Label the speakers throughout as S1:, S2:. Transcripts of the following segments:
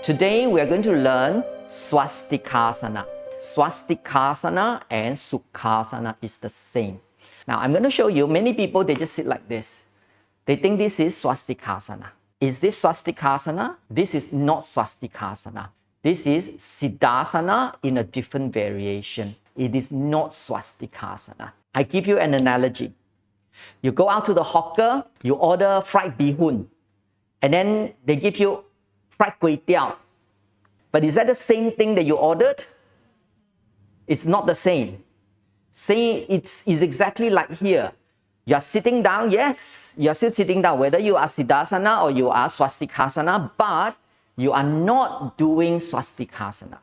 S1: Today we are going to learn Swastikasana. Swastikasana and Sukhasana is the same. Now I'm going to show you, many people, they just sit like this. They think this is Swastikasana. Is this Swastikasana? This is not Swastikasana. This is Siddhasana in a different variation. It is not Swastikasana. I give you an analogy. You go out to the hawker, you order fried Beehoon, and then they give you fried kway teow. But is that the same thing that you ordered? It's not the same. Say it's exactly like here. You are sitting down, yes, you are still sitting down, whether you are Siddhasana or you are Swastikasana, but you are not doing Swastikasana.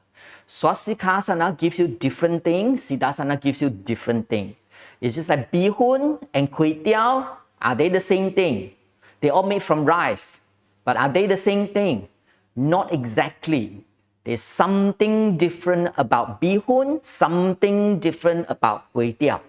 S1: Swastikasana gives you different things, Siddhasana gives you different things. It's just like Beehoon and kway teow, are they the same thing? They all made from rice, but are they the same thing? Not exactly. There's something different about Beehoon, something different about kway teow.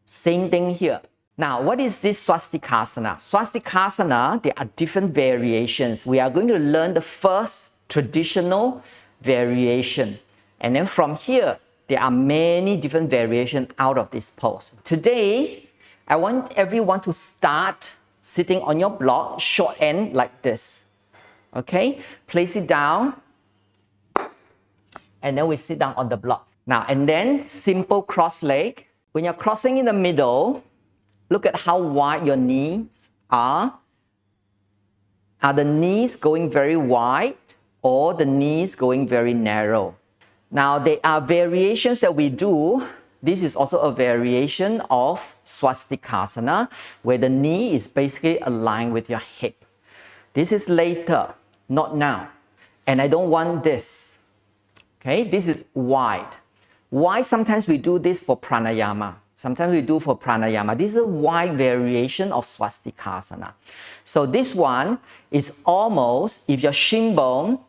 S1: Same thing here. Now, what is this Swastikasana? Swastikasana, there are different variations. We are going to learn the first traditional variation. And then from here, there are many different variations out of this pose. Today, I want everyone to start sitting on your block, short end like this. Okay? Place it down. And then we sit down on the block. Now, and then simple cross leg. When you're crossing in the middle, look at how wide your knees are. Are the knees going very wide or the knees going very narrow? Now, there are variations that we do. This is also a variation of Swastikasana, where the knee is basically aligned with your hip. This is later, not now. And I don't want this. Okay, this is wide. Why sometimes we do this for pranayama? Sometimes we do for pranayama. This is a wide variation of Swastikasana. So this one is almost, if your shin bone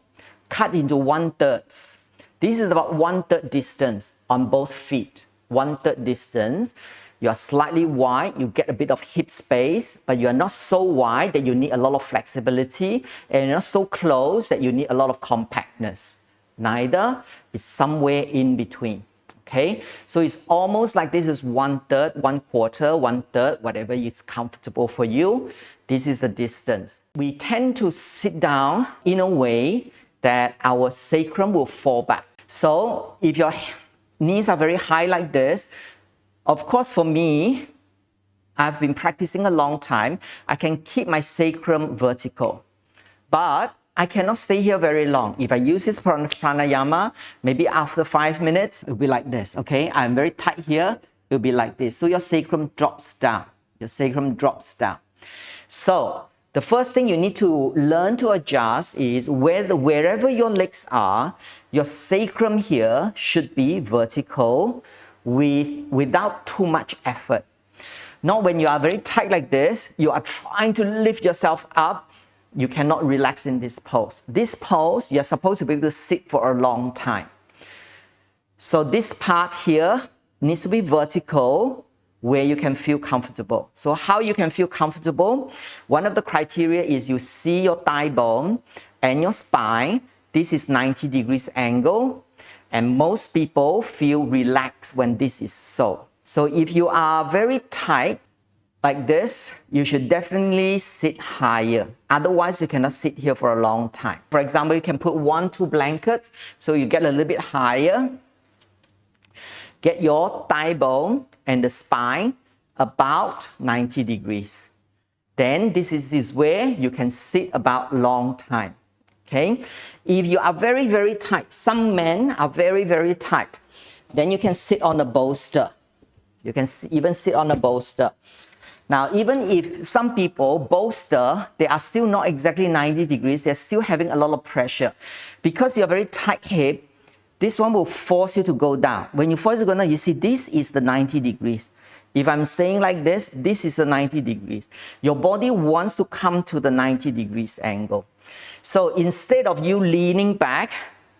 S1: cut into 1/3, this is about 1/3 distance on both feet. 1/3 distance. You are slightly wide, you get a bit of hip space, but you are not so wide that you need a lot of flexibility, and you're not so close that you need a lot of compactness. Neither, it's somewhere in between. Okay, so it's almost like this is 1/3, 1/4, 1/3, whatever is comfortable for you. This is the distance. We tend to sit down in a way that our sacrum will fall back. So if your knees are very high like this, of course for me, I've been practicing a long time, I can keep my sacrum vertical. But I cannot stay here very long. If I use this pranayama, maybe after 5 minutes, it'll be like this, okay? I'm very tight here, it'll be like this. So your sacrum drops down. Your sacrum drops down. So the first thing you need to learn to adjust is wherever your legs are, your sacrum here should be vertical without too much effort. Not when you are very tight like this, you are trying to lift yourself up, you cannot relax in this pose. This pose, you're supposed to be able to sit for a long time. So this part here needs to be vertical where you can feel comfortable. So how you can feel comfortable? One of the criteria is you see your thigh bone and your spine. This is 90 degrees angle. And most people feel relaxed when this is so. So if you are very tight, like this, you should definitely sit higher. Otherwise, you cannot sit here for a long time. For example, you can put 1-2 blankets so you get a little bit higher. Get your thigh bone and the spine about 90 degrees. Then this is where you can sit about long time. Okay? If you are very, very tight, some men are very, very tight, then you can sit on a bolster. You can even sit on a bolster. Now, even if some people bolster, they are still not exactly 90 degrees, they're still having a lot of pressure. Because you're very tight hip, this one will force you to go down. When you force it to go down, you see this is the 90 degrees. If I'm saying like this, this is the 90 degrees. Your body wants to come to the 90 degrees angle. So instead of you leaning back,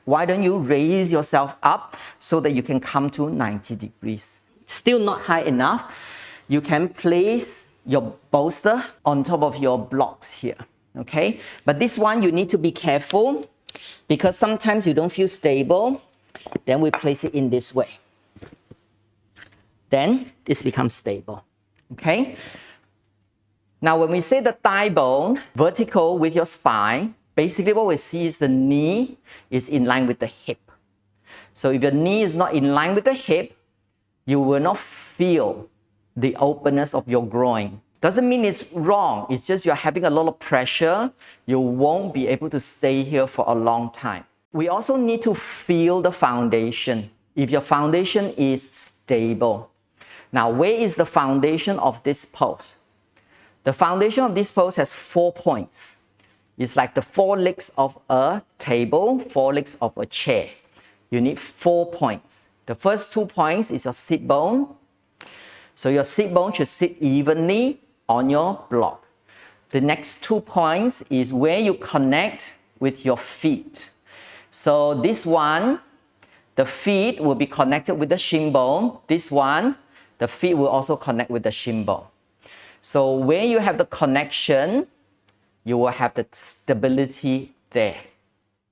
S1: why don't you raise yourself up so that you can come to 90 degrees? Still not high enough. You can place your bolster on top of your blocks here, okay? But this one, you need to be careful Because sometimes you don't feel stable, then we place it in this way. Then this becomes stable, okay? Now when we say the thigh bone vertical with your spine, basically what we see is the knee is in line with the hip. So if your knee is not in line with the hip, you will not feel the openness of your groin. Doesn't mean it's wrong, it's just you're having a lot of pressure. You won't be able to stay here for a long time. We also need to feel the foundation. If your foundation is stable. Now, where is the foundation of this pose? The foundation of this pose has 4 points. It's like the 4 legs of a table, 4 legs of a chair. You need 4 points. The first 2 points is your sit bone. So your sit bone should sit evenly on your block. The next 2 points is where you connect with your feet. So this one, the feet will be connected with the shin bone. This one, the feet will also connect with the shin bone. So where you have the connection, you will have the stability there.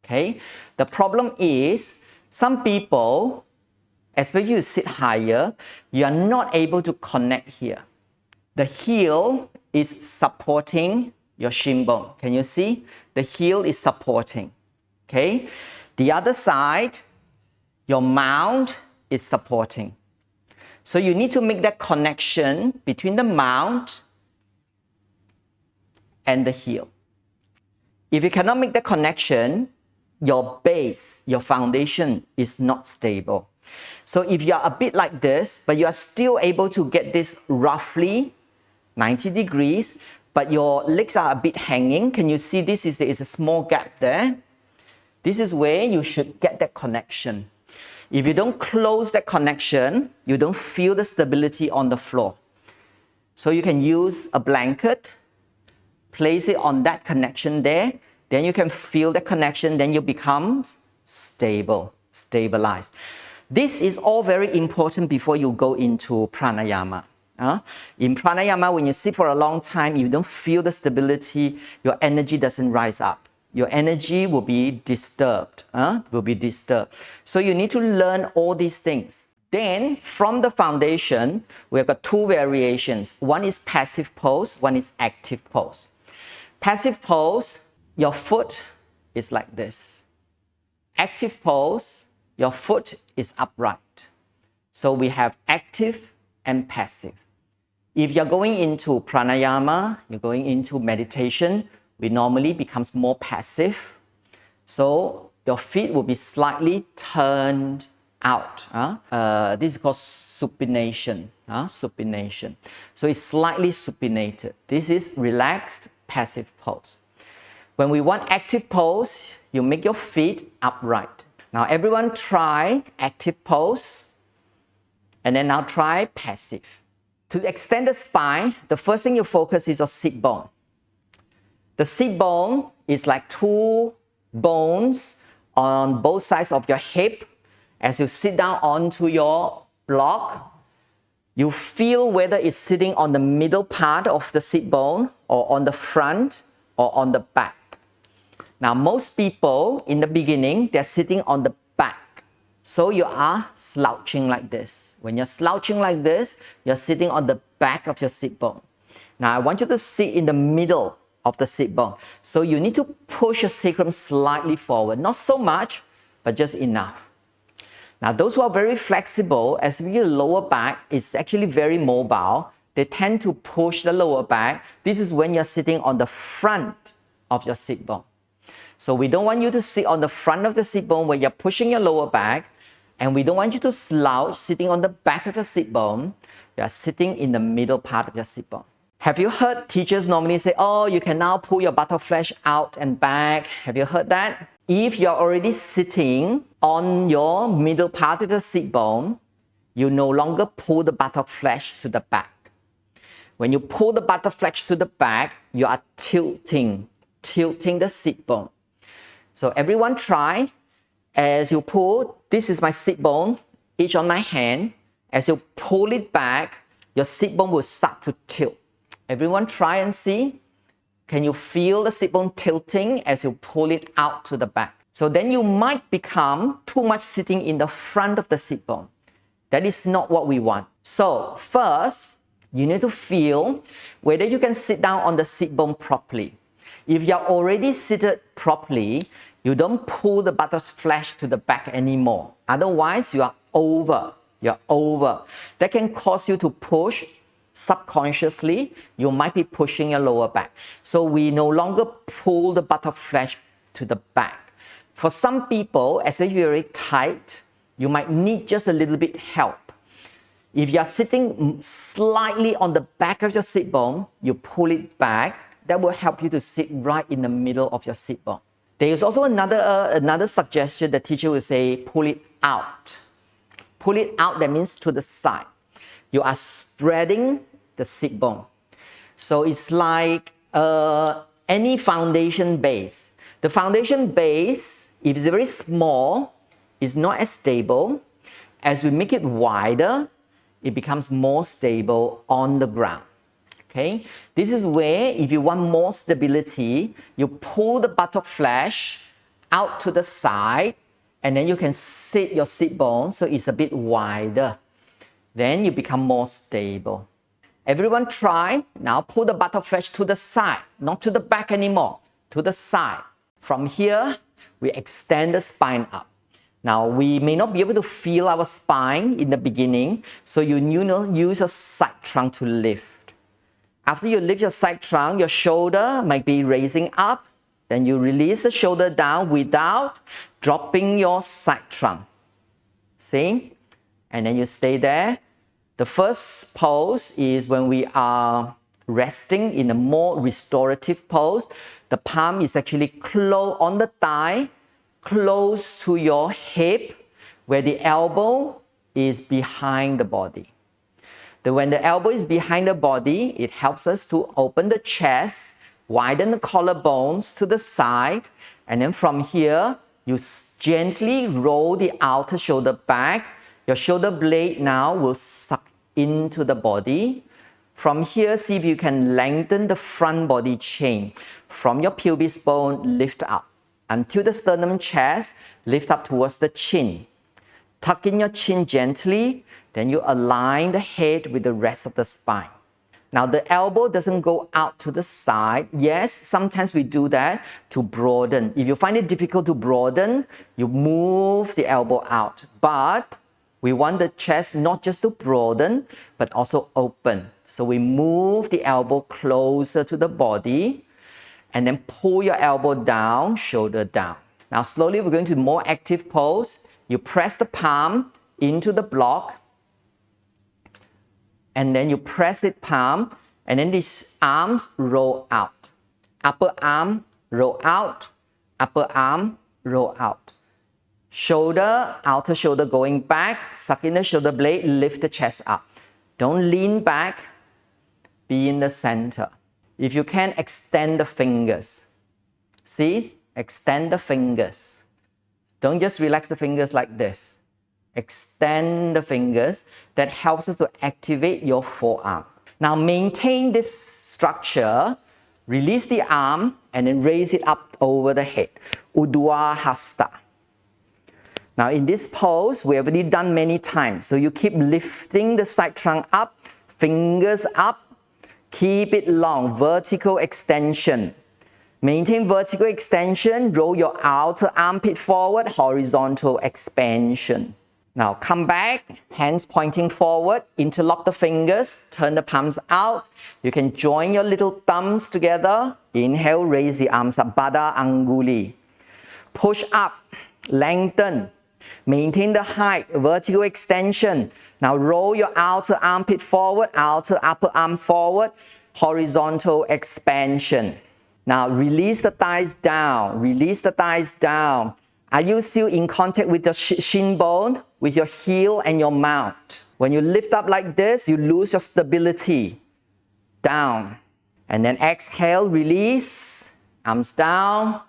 S1: Okay? The problem is, some people, especially you sit higher, you are not able to connect here. The heel is supporting your shin bone. Can you see? The heel is supporting. Okay? The other side, your mount is supporting. So you need to make that connection between the mount and the heel. If you cannot make that connection, your base, your foundation is not stable. So if you are a bit like this, but you are still able to get this roughly 90 degrees, but your legs are a bit hanging, can you see there is a small gap there? This is where you should get that connection. If you don't close that connection, you don't feel the stability on the floor. So you can use a blanket, place it on that connection there, then you can feel the connection, then you become stable, stabilized. This is all very important before you go into pranayama. In pranayama, when you sit for a long time, you don't feel the stability, your energy doesn't rise up. Your energy will be disturbed, So you need to learn all these things. Then from the foundation, we have got 2 variations. One is passive pose, one is active pose. Passive pose, your foot is like this. Active pose, your foot is upright. So we have active and passive. If you're going into pranayama, you're going into meditation, we normally becomes more passive. So your feet will be slightly turned out. This is called supination. Supination. So it's slightly supinated. This is relaxed passive pose. When we want active pose, you make your feet upright. Now everyone try active pose, and then now try passive. To extend the spine, the first thing you focus is your sit bone. The sit bone is like 2 bones on both sides of your hip. As you sit down onto your block, you feel whether it's sitting on the middle part of the sit bone or on the front or on the back. Now most people in the beginning, they're sitting on the back. So you are slouching like this. When you're slouching like this, you're sitting on the back of your sit bone. Now I want you to sit in the middle of the sit bone. So you need to push your sacrum slightly forward. Not so much, but just enough. Now those who are very flexible, as your lower back is actually very mobile, they tend to push the lower back. This is when you're sitting on the front of your sit bone. So we don't want you to sit on the front of the sit bone where you're pushing your lower back, and we don't want you to slouch sitting on the back of your sit bone. You are sitting in the middle part of your sit bone. Have you heard teachers normally say, oh, you can now pull your buttock flesh out and back? Have you heard that? If you're already sitting on your middle part of the sit bone, you no longer pull the buttock flesh to the back. When you pull the buttock flesh to the back, you are tilting the sit bone. So everyone try. As you pull, this is my sit bone, each on my hand. As you pull it back, your sit bone will start to tilt. Everyone try and see. Can you feel the sit bone tilting as you pull it out to the back? So then you might become too much sitting in the front of the sit bone. That is not what we want. So first, you need to feel whether you can sit down on the sit bone properly. If you're already seated properly, you don't pull the buttock flesh to the back anymore. Otherwise, you are over. You're over. That can cause you to push subconsciously. You might be pushing your lower back. So we no longer pull the buttock flesh to the back. For some people, especially very tight, you might need just a little bit help. If you're sitting slightly on the back of your sit bone, you pull it back. That will help you to sit right in the middle of your sit bone. There is also another suggestion. The teacher will say, pull it out. Pull it out, that means to the side. You are spreading the sit bone. So it's like any foundation base. The foundation base, if it's very small, is not as stable. As we make it wider, it becomes more stable on the ground. Okay? This is where, if you want more stability, you pull the buttock flesh out to the side, and then you can sit your sit bone so it's a bit wider. Then you become more stable. Everyone try. Now pull the buttock flesh to the side, not to the back anymore, to the side. From here, we extend the spine up. Now, we may not be able to feel our spine in the beginning, so you use your side trunk to lift. After you lift your side trunk, your shoulder might be raising up. Then you release the shoulder down without dropping your side trunk. See? And then you stay there. The first pose is when we are resting in a more restorative pose. The palm is actually close on the thigh, close to your hip, where the elbow is behind the body. When the elbow is behind the body, it helps us to open the chest, widen the collarbones to the side, and then from here, you gently roll the outer shoulder back. Your shoulder blade now will suck into the body. From here, see if you can lengthen the front body chain. From your pelvis bone, lift up. Until the sternum chest, lift up towards the chin. Tuck in your chin gently, then you align the head with the rest of the spine. Now the elbow doesn't go out to the side. Yes, sometimes we do that to broaden. If you find it difficult to broaden, you move the elbow out. But we want the chest not just to broaden, but also open. So we move the elbow closer to the body, and then pull your elbow down, shoulder down. Now slowly we're going to more active pose. You press the palm into the block, and then you press it palm, and then these arms roll out. Upper arm, roll out. Upper arm, roll out. Shoulder, outer shoulder going back, suck in the shoulder blade, lift the chest up. Don't lean back, be in the center. If you can, extend the fingers. See? Extend the fingers. Don't just relax the fingers like this. Extend the fingers. That helps us to activate your forearm. Now maintain this structure. Release the arm and then raise it up over the head. Urdhva Hasta. Now in this pose, we have already done many times. So you keep lifting the side trunk up, fingers up. Keep it long, vertical extension. Maintain vertical extension, roll your outer armpit forward, horizontal expansion. Now come back, hands pointing forward, interlock the fingers, turn the palms out. You can join your little thumbs together. Inhale, raise the arms up, Baddha Anguli. Push up, lengthen. Maintain the height, vertical extension. Now roll your outer armpit forward, outer upper arm forward, horizontal expansion. Now release the thighs down, release the thighs down. Are you still in contact with the shin bone, with your heel and your mount? When you lift up like this, you lose your stability. Down. And then exhale, release, arms down.